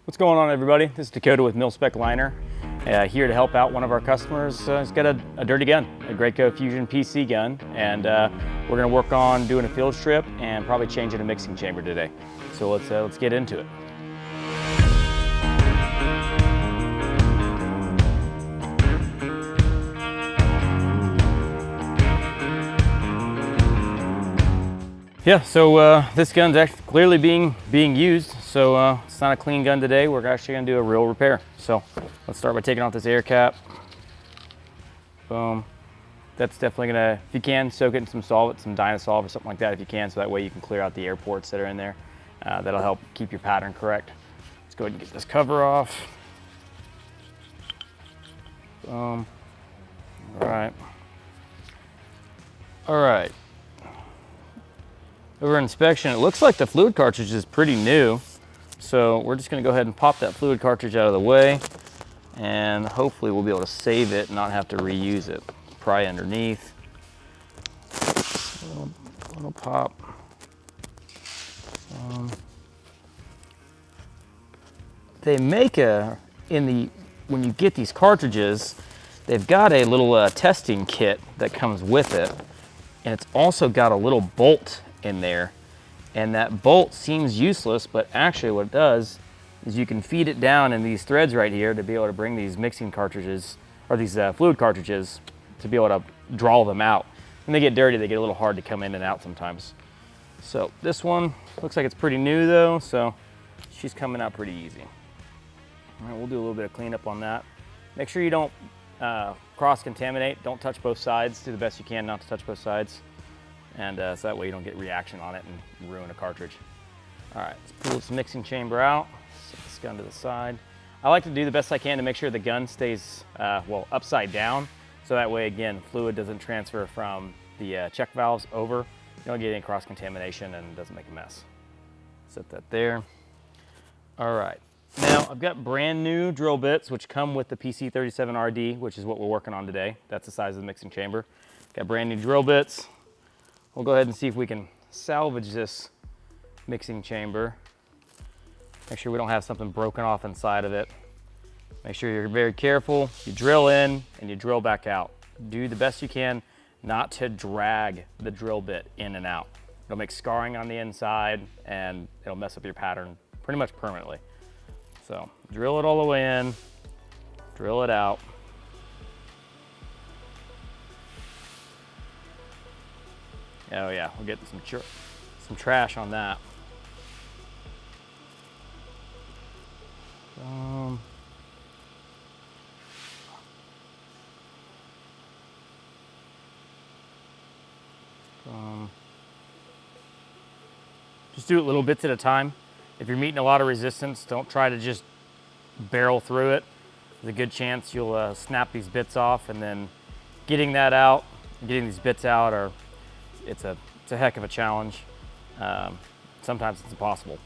What's going on, everybody? This is Dakota with Mil-Spec Liner, here to help out one of our customers. He's got a dirty gun, a Graco Fusion PC gun, and we're going to work on doing a field strip and probably changing a mixing chamber today. So let's get into it. Yeah, so this gun's actually clearly being used, so it's not a clean gun today. We're actually gonna do a real repair. So let's start by taking off this air cap. Boom. That's definitely gonna, if you can, soak it in some solvent, some Dynasolve or something like that if you can, so that way you can clear out the air ports that are in there. That'll help keep your pattern correct. Let's go ahead and get this cover off. Boom. All right. All right. Over inspection, it looks like the fluid cartridge is pretty new. So we're just gonna go ahead and pop that fluid cartridge out of the way, and hopefully we'll be able to save it and not have to reuse it. Pry underneath. Little pop. They make when you get these cartridges, they've got a little testing kit that comes with it. And it's also got a little bolt in there, and that bolt seems useless, but actually what it does is you can feed it down in these threads right here to be able to bring these mixing cartridges, or these fluid cartridges, to be able to draw them out. When they get dirty, they get a little hard to come in and out sometimes. So this one looks like it's pretty new though, so she's coming out pretty easy. All right, we'll do a little bit of cleanup on that. Make sure you don't cross-contaminate. Don't touch both sides. Do the best you can not to touch both sides. And so that way you don't get reaction on it and ruin a cartridge. All right, let's pull this mixing chamber out. Set this gun to the side. I like to do the best I can to make sure the gun stays, well, upside down. So that way, again, fluid doesn't transfer from the check valves over. You don't get any cross-contamination and it doesn't make a mess. Set that there. All right. Now, I've got brand new drill bits, which come with the PC37RD, which is what we're working on today. That's the size of the mixing chamber. Got brand new drill bits. We'll go ahead and see if we can salvage this mixing chamber. Make sure we don't have something broken off inside of it. Make sure you're very careful. You drill in and you drill back out. Do the best you can not to drag the drill bit in and out. It'll make scarring on the inside and it'll mess up your pattern pretty much permanently. So drill it all the way in, drill it out. Oh yeah, we're getting some trash on that. Just do it little bits at a time. If you're meeting a lot of resistance, don't try to just barrel through it. There's a good chance you'll snap these bits off, and then getting that out, getting these bits out it's a heck of a challenge. Sometimes it's impossible.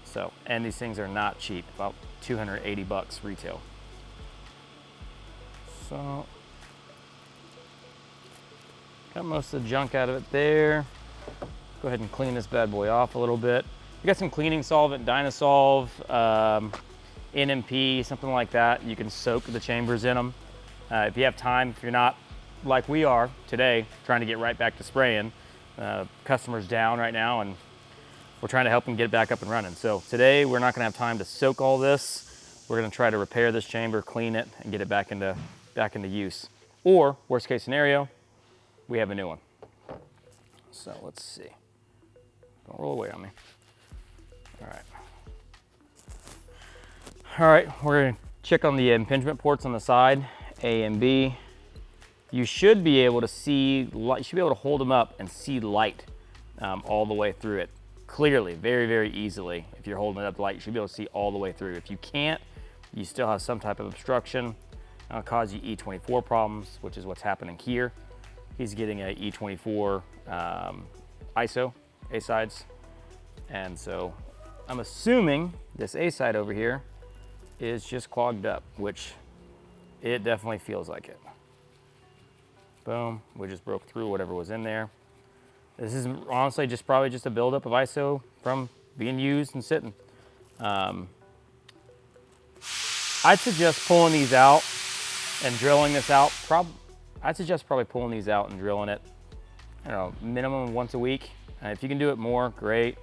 So, and these things are not cheap, about 280 bucks retail. So, got most of the junk out of it there. Go ahead and clean this bad boy off a little bit. You got some cleaning solvent, Dynasolve, NMP, something like that. You can soak the chambers in them. If you have time, if you're not like we are today, trying to get right back to spraying. Customers down right now, and we're trying to help them get it back up and running. So today we're not going to have time to soak all this. We're going to try to repair this chamber, clean it, and get it back into use. Or worst case scenario, we have a new one. So let's see. Don't roll away on me. All right. All right, we're going to check on the impingement ports on the side, A and B. You should be able to see, you should be able to hold them up and see light all the way through it clearly, very, very easily. If you're holding it up to light, you should be able to see all the way through. If you can't, you still have some type of obstruction. That'll cause you E24 problems, which is what's happening here. He's getting a E24 ISO A-sides. And so I'm assuming this A-side over here is just clogged up, which it definitely feels like it. Boom, we just broke through whatever was in there. This is honestly probably just a buildup of ISO from being used and sitting. I'd suggest pulling these out and drilling this out. I'd suggest probably pulling these out and drilling it, I don't know, minimum once a week. If you can do it more, great.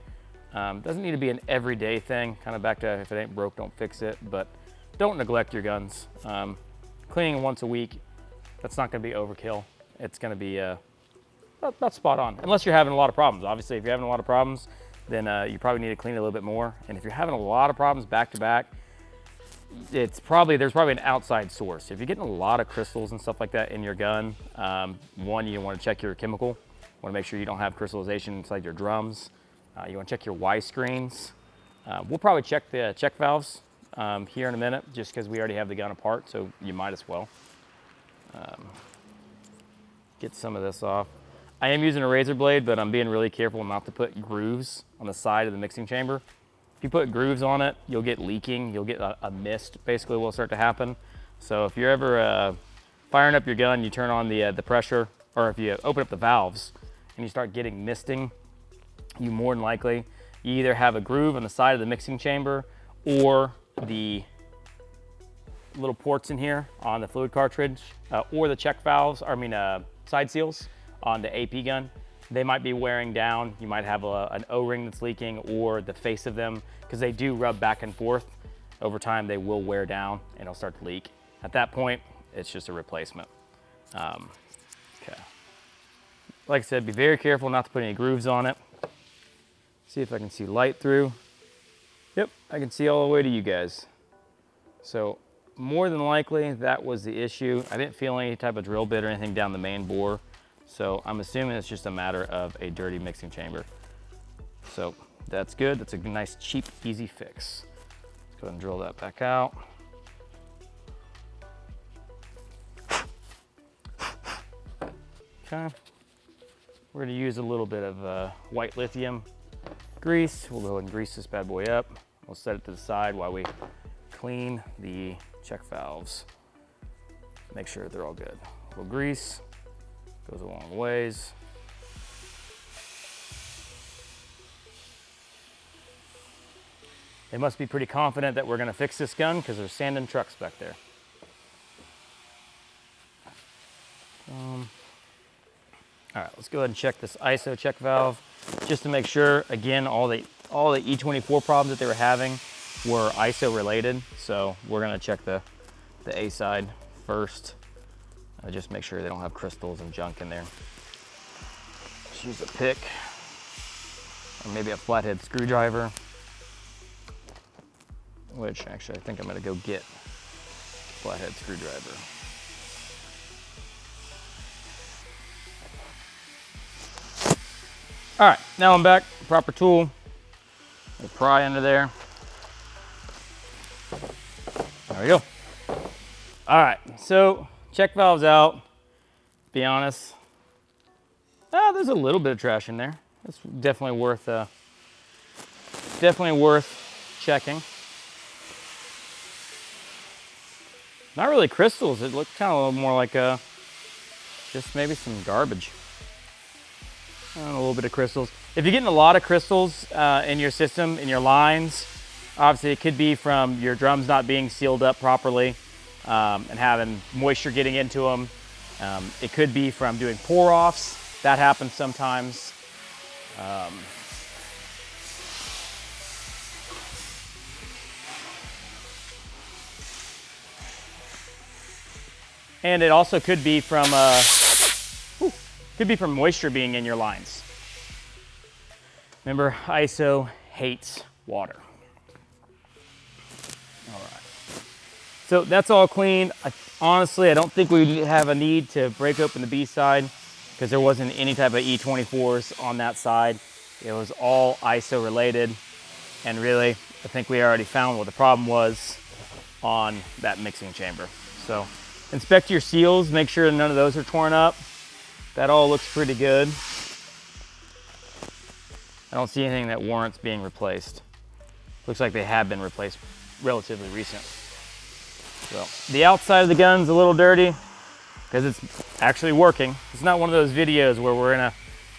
Doesn't need to be an everyday thing, kind of back to if it ain't broke, don't fix it, but don't neglect your guns. Cleaning once a week, that's not gonna be overkill. It's gonna be about spot on, unless you're having a lot of problems. Obviously, if you're having a lot of problems, then you probably need to clean it a little bit more. And if you're having a lot of problems back to back, there's probably an outside source. If you're getting a lot of crystals and stuff like that in your gun, one, you want to check your chemical. You want to make sure you don't have crystallization inside your drums. You want to check your Y screens. We'll probably check the check valves here in a minute, just because we already have the gun apart, so you might as well. Get some of this off. I am using a razor blade, but I'm being really careful not to put grooves on the side of the mixing chamber. If you put grooves on it, you'll get leaking, you'll get a mist, basically will start to happen. So if you're ever firing up your gun, you turn on the pressure, or if you open up the valves and you start getting misting, you more than likely, you either have a groove on the side of the mixing chamber or the little ports in here on the fluid cartridge, or the check valves, side seals on the AP gun. They might be wearing down. You might have an O-ring that's leaking, or the face of them, because they do rub back and forth. Over time, they will wear down and it'll start to leak. At that point, it's just a replacement. Okay. Like I said, be very careful not to put any grooves on it. See if I can see light through. Yep, I can see all the way to you guys. So more than likely, that was the issue. I didn't feel any type of drill bit or anything down the main bore. So I'm assuming it's just a matter of a dirty mixing chamber. So that's good. That's a nice, cheap, easy fix. Let's go ahead and drill that back out. Okay. We're gonna use a little bit of white lithium grease. We'll go ahead and grease this bad boy up. We'll set it to the side while we clean the check valves. Make sure they're all good. A little grease goes a long ways. They must be pretty confident that we're gonna fix this gun because there's sanding trucks back there. All right, let's go ahead and check this ISO check valve just to make sure. Again, all the E24 problems that they were having were ISO related. So we're gonna check the A side first. Just make sure they don't have crystals and junk in there. Just use a pick or maybe a flathead screwdriver, which actually I think I'm gonna go get a flathead screwdriver. All right, now I'm back, proper tool. We'll pry under there. There we go. All right, so check valves out. Be honest, there's a little bit of trash in there. It's definitely worth checking. Not really crystals. It looked kind of a little more like just maybe some garbage. A little bit of crystals. If you're getting a lot of crystals in your system, in your lines, obviously it could be from your drums not being sealed up properly and having moisture getting into them. It could be from doing pour-offs. That happens sometimes. And it also could be from moisture being in your lines. Remember, ISO hates water. All right. So that's all clean. Honestly, I don't think we have a need to break open the B side because there wasn't any type of E24s on that side. It was all ISO related. And really, I think we already found what the problem was on that mixing chamber. So inspect your seals, make sure none of those are torn up. That all looks pretty good. I don't see anything that warrants being replaced. Looks like they have been replaced relatively recent. So the outside of the gun's a little dirty because it's actually working. It's not one of those videos where we're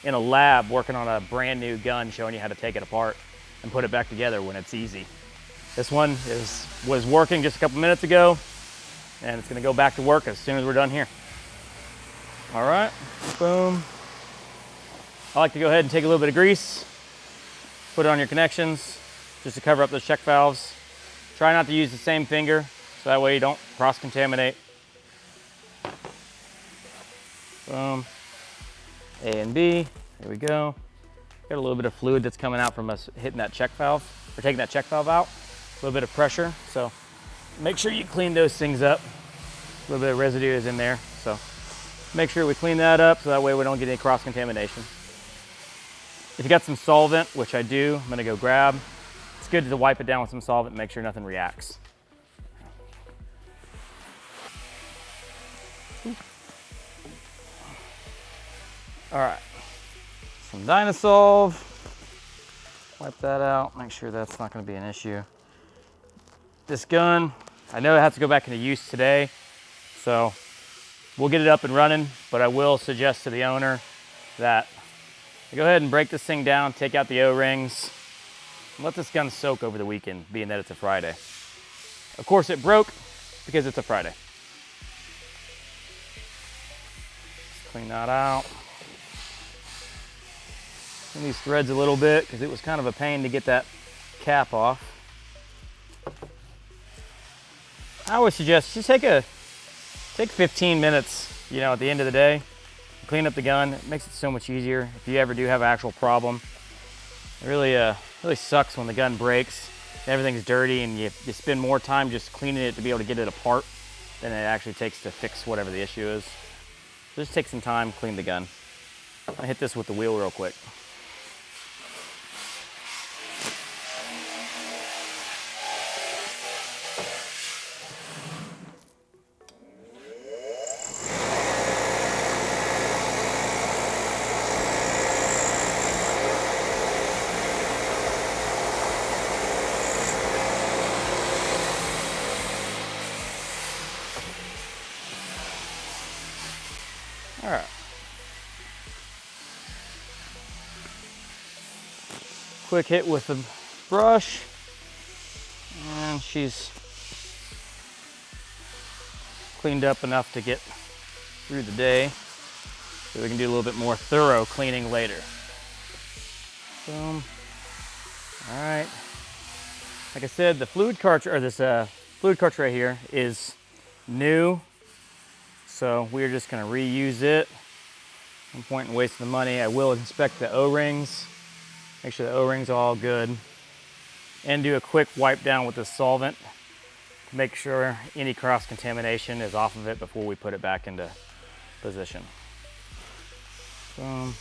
in a lab working on a brand new gun showing you how to take it apart and put it back together when it's easy. This one was working just a couple minutes ago, and it's gonna go back to work as soon as we're done here. All right, boom. I like to go ahead and take a little bit of grease, put it on your connections, just to cover up those check valves. Try not to use the same finger, so that way you don't cross-contaminate. Boom. A and B, there we go. Got a little bit of fluid that's coming out from us hitting that check valve, or taking that check valve out. A little bit of pressure, so make sure you clean those things up. A little bit of residue is in there, so make sure we clean that up so that way we don't get any cross-contamination. If you got some solvent, which I do, I'm gonna go grab. It's good to wipe it down with some solvent and make sure nothing reacts. All right, some Dynasolve. Wipe that out, make sure that's not gonna be an issue. This gun, I know it has to go back into use today, so we'll get it up and running, but I will suggest to the owner that go ahead and break this thing down, take out the O-rings, and let this gun soak over the weekend, being that it's a Friday. Of course it broke because it's a Friday. Let's clean that out. Clean these threads a little bit because it was kind of a pain to get that cap off. I always suggest just take 15 minutes, you know, at the end of the day, clean up the gun. It makes it so much easier if you ever do have an actual problem. It really sucks when the gun breaks, everything's dirty, and you spend more time just cleaning it to be able to get it apart than it actually takes to fix whatever the issue is. So just take some time, clean the gun. I'll hit this with the wheel real quick. All right. Quick hit with the brush, and she's cleaned up enough to get through the day, so we can do a little bit more thorough cleaning later. Boom. All right. Like I said, the fluid cartridge, or this fluid cartridge right here, is new. So we're just gonna reuse it. No point in wasting the money. I will inspect the O-rings, make sure the O-rings are all good, and do a quick wipe down with the solvent to make sure any cross-contamination is off of it before we put it back into position. Boom.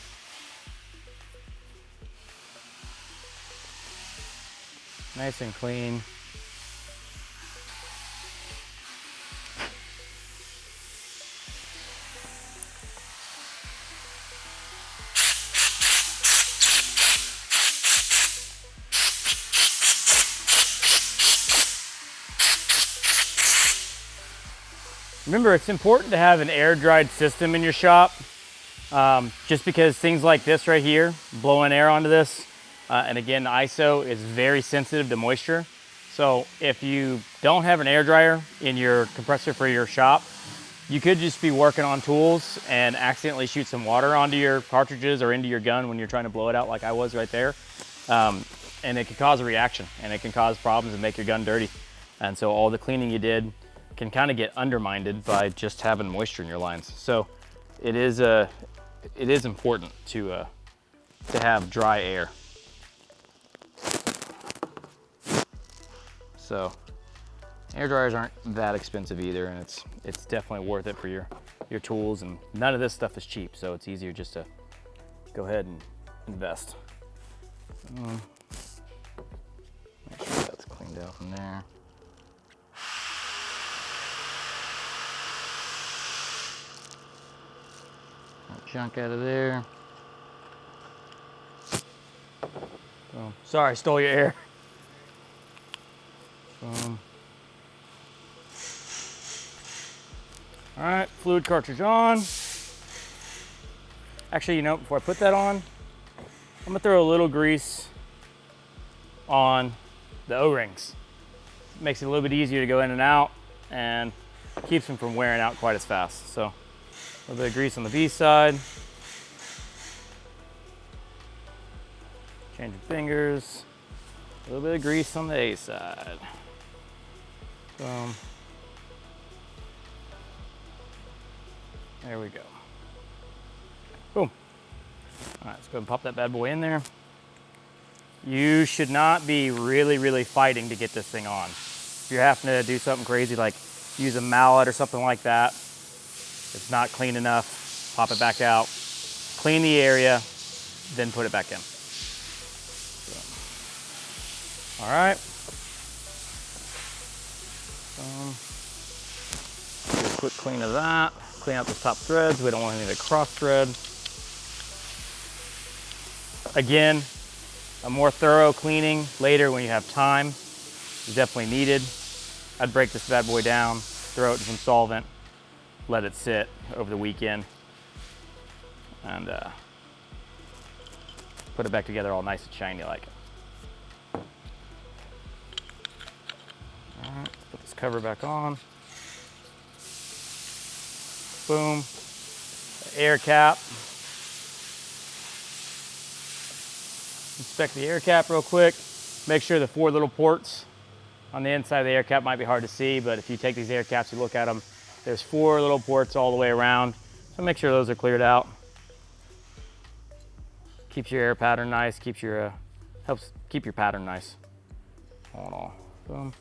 Nice and clean. Remember, it's important to have an air-dried system in your shop, just because things like this right here, blowing air onto this, and again, the ISO is very sensitive to moisture. So if you don't have an air dryer in your compressor for your shop, you could just be working on tools and accidentally shoot some water onto your cartridges or into your gun when you're trying to blow it out like I was right there. And it can cause a reaction, and it can cause problems and make your gun dirty. And so all the cleaning you did can kind of get undermined by just having moisture in your lines. So it is important to have dry air. So air dryers aren't that expensive either, and it's definitely worth it for your tools, and none of this stuff is cheap, so it's easier just to go ahead and invest. Make sure that's cleaned out from there. Junk out of there. Oh, sorry, I stole your air. All right, fluid cartridge on. Actually, you know, before I put that on, I'm gonna throw a little grease on the O-rings. makes it a little bit easier to go in and out and keeps them from wearing out quite as fast. So a little bit of grease on the B side. Changing fingers. A little bit of grease on the A side. Boom. There we go. Boom. All right, let's go ahead and pop that bad boy in there. You should not be really fighting to get this thing on. If you're having to do something crazy like use a mallet or something like that, it's not clean enough, pop it back out, clean the area, then put it back in. So, all right. Do a quick clean of that. Clean out the top threads. We don't want any of the cross thread. Again, a more thorough cleaning later when you have time is definitely needed. I'd break this bad boy down, throw it in some solvent, let it sit over the weekend, and put it back together all nice and shiny like it. All right, let's put this cover back on. Boom. The air cap. Inspect the air cap real quick. Make sure the 4 little ports on the inside of the air cap might be hard to see, but if you take these air caps, you look at them, there's 4 little ports all the way around. So make sure those are cleared out. Keeps your air pattern nice, helps keep your pattern nice. Hold on, boom.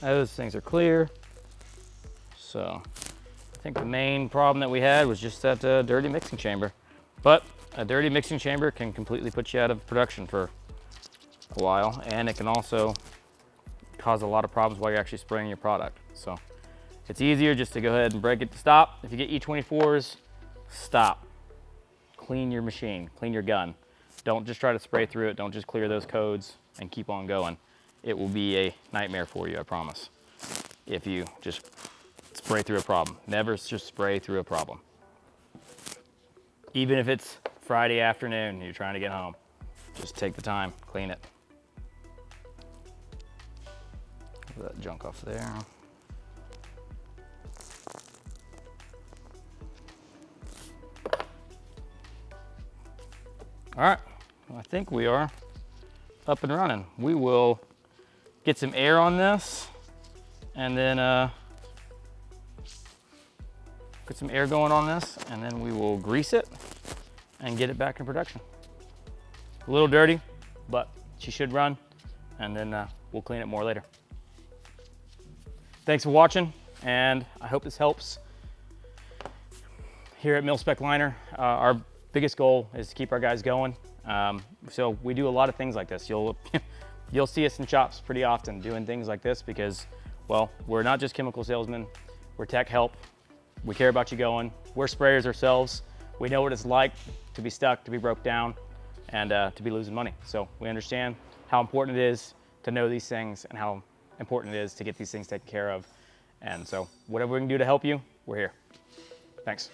Those things are clear. So I think the main problem that we had was just that dirty mixing chamber. But a dirty mixing chamber can completely put you out of production for a while, and it can also cause a lot of problems while you're actually spraying your product. So it's easier just to go ahead and break it to stop. If you get E24s, stop. Clean your machine, clean your gun. Don't just try to spray through it. Don't just clear those codes and keep on going. It will be a nightmare for you, I promise. If you just spray through a problem. Never just spray through a problem. Even if it's Friday afternoon and you're trying to get home, just take the time, clean it. Get that junk off there. All right, well, I think we are up and running. We will get some air on this and then get some air going on this, and then we will grease it and get it back in production. A little dirty, but she should run, and then we'll clean it more later. Thanks for watching, and I hope this helps. Here at Mil-Spec Liner, our biggest goal is to keep our guys going. So we do a lot of things like this. You'll see us in shops pretty often doing things like this because, well, we're not just chemical salesmen, we're tech help. We care about you going. We're sprayers ourselves. We know what it's like to be stuck, to be broke down, and to be losing money. So we understand how important it is to know these things and how important it is to get these things taken care of. And so whatever we can do to help you, we're here. Thanks.